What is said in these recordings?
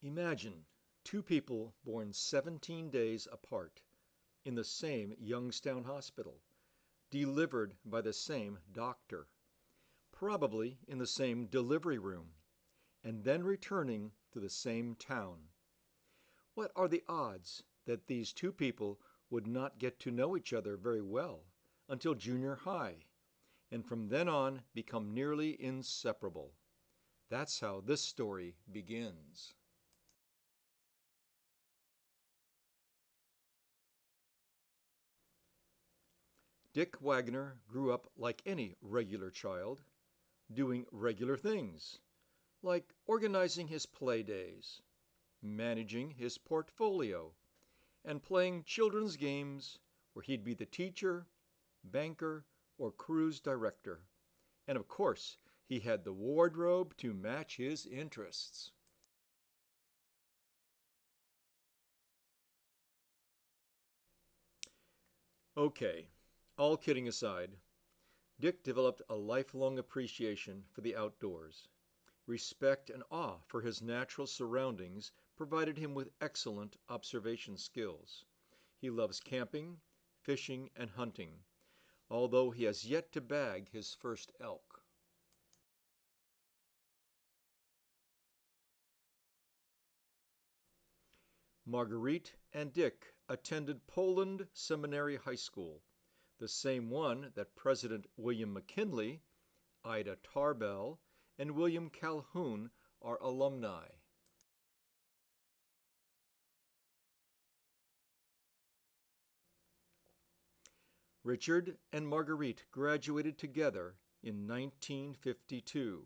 Imagine two people born 17 days apart in the same Youngstown hospital, delivered by the same doctor, probably in the same delivery room, and then returning to the same town. What are the odds that these two people would not get to know each other very well until junior high, and from then on become nearly inseparable? That's how this story begins. Dick Wagner grew up like any regular child, doing regular things, like organizing his play days, managing his portfolio, and playing children's games where he'd be the teacher, banker, or cruise director. And of course, he had the wardrobe to match his interests. Okay, all kidding aside, Dick developed a lifelong appreciation for the outdoors. Respect and awe for his natural surroundings provided him with excellent observation skills. He loves camping, fishing, and hunting, although he has yet to bag his first elk. Marguerite and Dick attended Poland Seminary High School, the same one that President William McKinley, Ida Tarbell, and William Calhoun are alumni. Richard and Marguerite graduated together in 1952.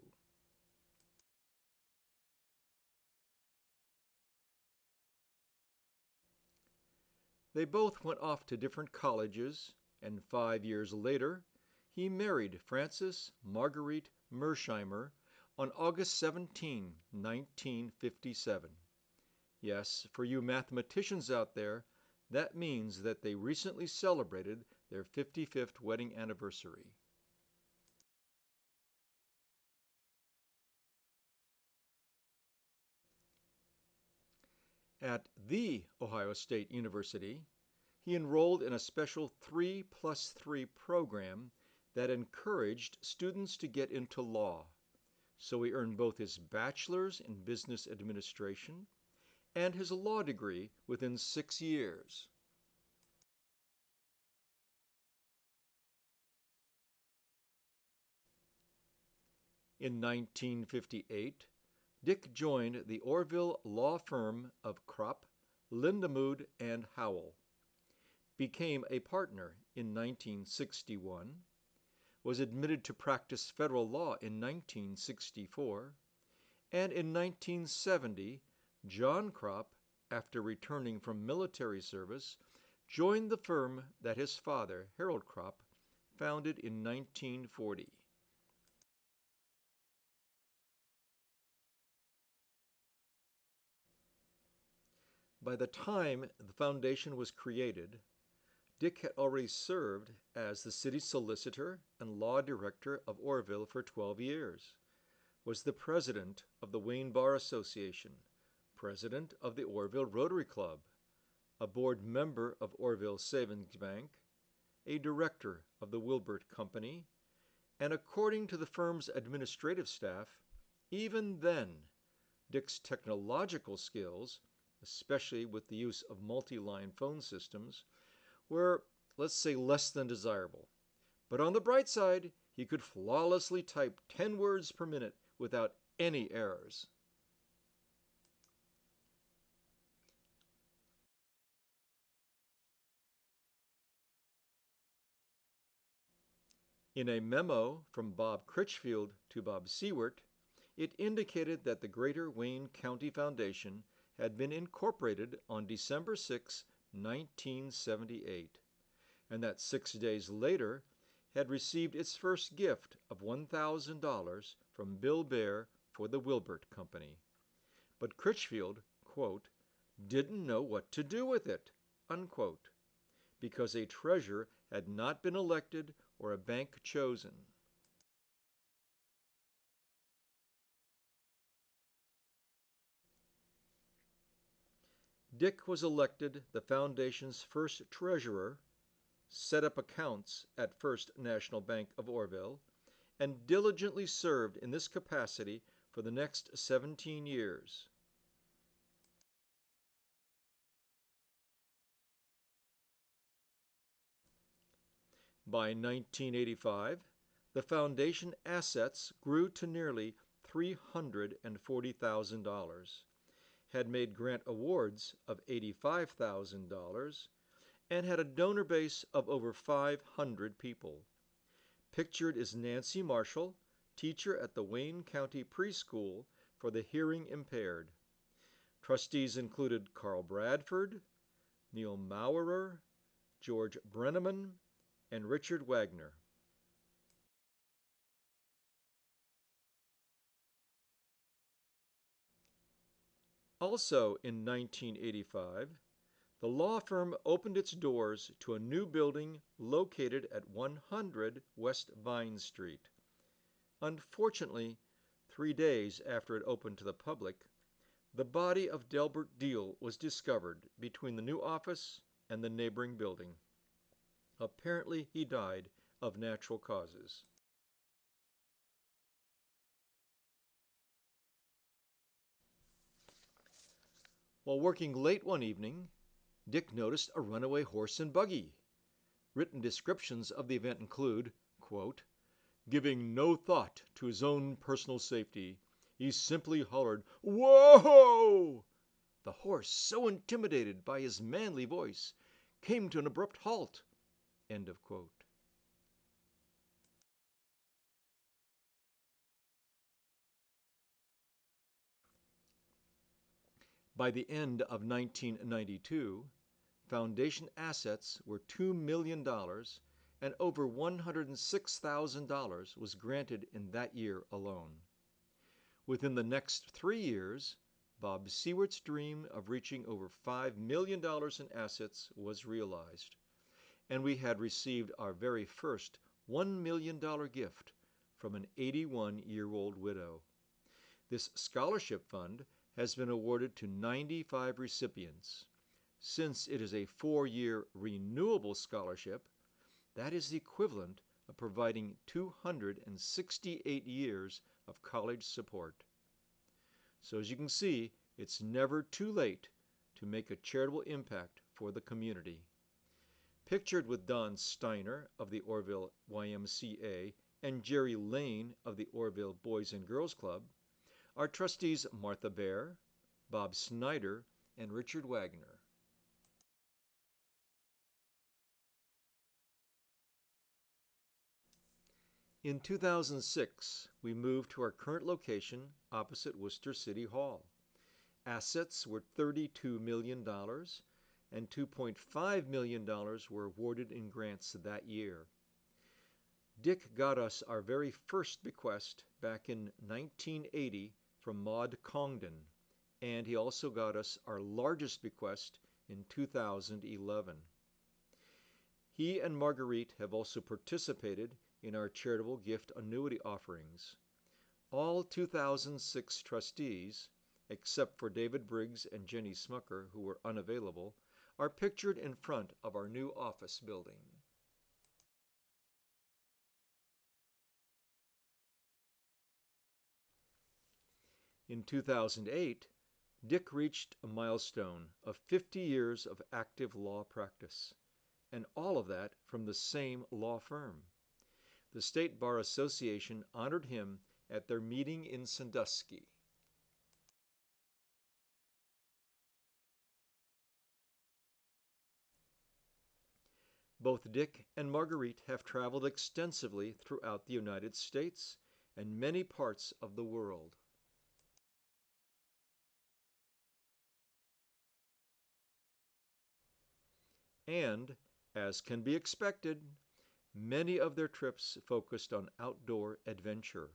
They both went off to different colleges, and 5 years later, he married Frances Marguerite Mersheimer on August 17, 1957. Yes, for you mathematicians out there, that means that they recently celebrated their 55th wedding anniversary. At The Ohio State University, he enrolled in a special 3+3 program that encouraged students to get into law. So he earned both his bachelor's in business administration and his law degree within 6 years. In 1958, Dick joined the Orville law firm of Kropp, Lindemood, and Howell, became a partner in 1961, was admitted to practice federal law in 1964, and in 1970, John Kropp, after returning from military service, joined the firm that his father, Harold Kropp, founded in 1940. By the time the foundation was created, Dick had already served as the city solicitor and law director of Orville for 12 years, was the president of the Wayne Bar Association, president of the Orville Rotary Club, a board member of Orville Savings Bank, a director of the Wilbert Company, and according to the firm's administrative staff, even then, Dick's technological skills, especially with the use of multi-line phone systems, were, let's say, less than desirable. But on the bright side, he could flawlessly type 10 words per minute without any errors. In a memo from Bob Critchfield to Bob Seward, it indicated that the Greater Wayne County Foundation had been incorporated on December 6, 1978, and that 6 days later had received its first gift of $1,000 from Bill Bear for the Wilbert Company. But Critchfield, quote, didn't know what to do with it, unquote, because a treasurer had not been elected or a bank chosen. Dick was elected the foundation's first treasurer, set up accounts at First National Bank of Orville, and diligently served in this capacity for the next 17 years. By 1985, the foundation assets grew to nearly $340,000, had made grant awards of $85,000, and had a donor base of over 500 people. Pictured is Nancy Marshall, teacher at the Wayne County Preschool for the hearing impaired. Trustees included Carl Bradford, Neil Maurer, George Brenneman, and Richard Wagner. Also in 1985, the law firm opened its doors to a new building located at 100 West Vine Street. Unfortunately, 3 days after it opened to the public, the body of Delbert Deal was discovered between the new office and the neighboring building. Apparently, he died of natural causes. While working late one evening, Dick noticed a runaway horse and buggy. Written descriptions of the event include, quote, "Giving no thought to his own personal safety, he simply hollered, 'Whoa!' The horse, so intimidated by his manly voice, came to an abrupt halt." End of quote. By the end of 1992, foundation assets were $2 million, and over $106,000 was granted in that year alone. Within the next 3 years, Bob Seawart's dream of reaching over $5 million in assets was realized, and we had received our very first $1 million gift from an 81-year-old widow. This scholarship fund has been awarded to 95 recipients. Since it is a 4-year renewable scholarship, that is the equivalent of providing 268 years of college support. So as you can see, it's never too late to make a charitable impact for the community. Pictured with Don Steiner of the Orville YMCA and Jerry Lane of the Orville Boys and Girls Club are trustees Martha Baer, Bob Snyder, and Richard Wagner. In 2006, we moved to our current location opposite Worcester City Hall. Assets were $32 million, and $2.5 million were awarded in grants that year. Dick got us our very first bequest back in 1980 from Maud Congdon, and he also got us our largest bequest in 2011. He and Marguerite have also participated in our charitable gift annuity offerings. All 2006 trustees, except for David Briggs and Jenny Smucker, who were unavailable, are pictured in front of our new office building. In 2008, Dick reached a milestone of 50 years of active law practice, and all of that from the same law firm. The State Bar Association honored him at their meeting in Sandusky. Both Dick and Marguerite have traveled extensively throughout the United States and many parts of the world. And, as can be expected, many of their trips focused on outdoor adventure.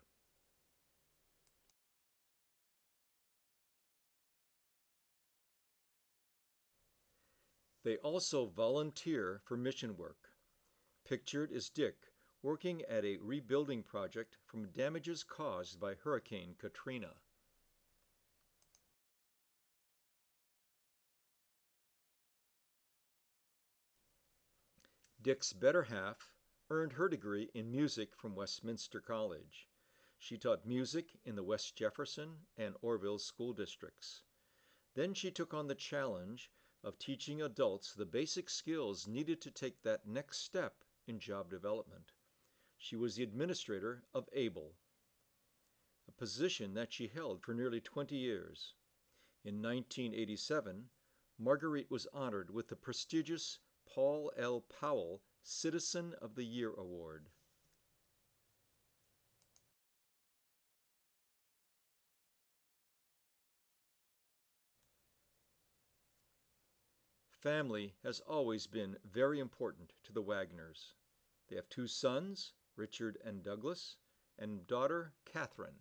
They also volunteer for mission work. Pictured is Dick working at a rebuilding project from damages caused by Hurricane Katrina. Dick's better half earned her degree in music from Westminster College. She taught music in the West Jefferson and Orville school districts. Then she took on the challenge of teaching adults the basic skills needed to take that next step in job development. She was the administrator of ABLE, a position that she held for nearly 20 years. In 1987, Marguerite was honored with the prestigious Paul L. Powell Citizen of the Year Award. Family has always been very important to the Wagners. They have two sons, Richard and Douglas, and daughter, Catherine.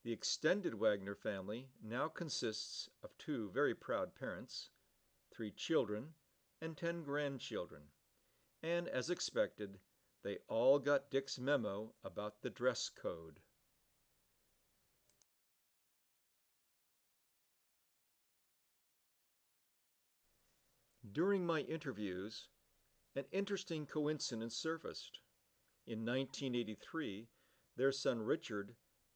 The extended Wagner family now consists of two very proud parents, 3 children, and 10 grandchildren. And as expected, they all got Dick's memo about the dress code. During my interviews, an interesting coincidence surfaced. In 1983, their son Richard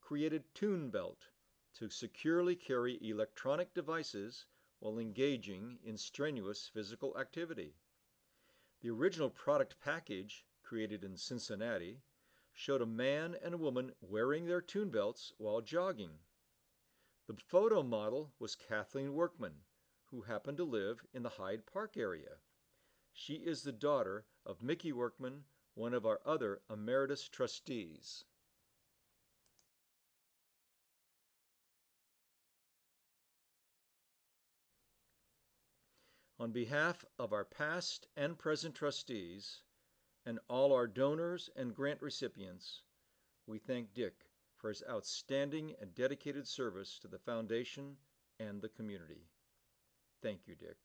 created Tune Belt to securely carry electronic devices while engaging in strenuous physical activity. The original product package, created in Cincinnati, showed a man and a woman wearing their tune belts while jogging. The photo model was Kathleen Workman, who happened to live in the Hyde Park area. She is the daughter of Mickey Workman, one of our other emeritus trustees. On behalf of our past and present trustees and all our donors and grant recipients, we thank Dick for his outstanding and dedicated service to the foundation and the community. Thank you, Dick.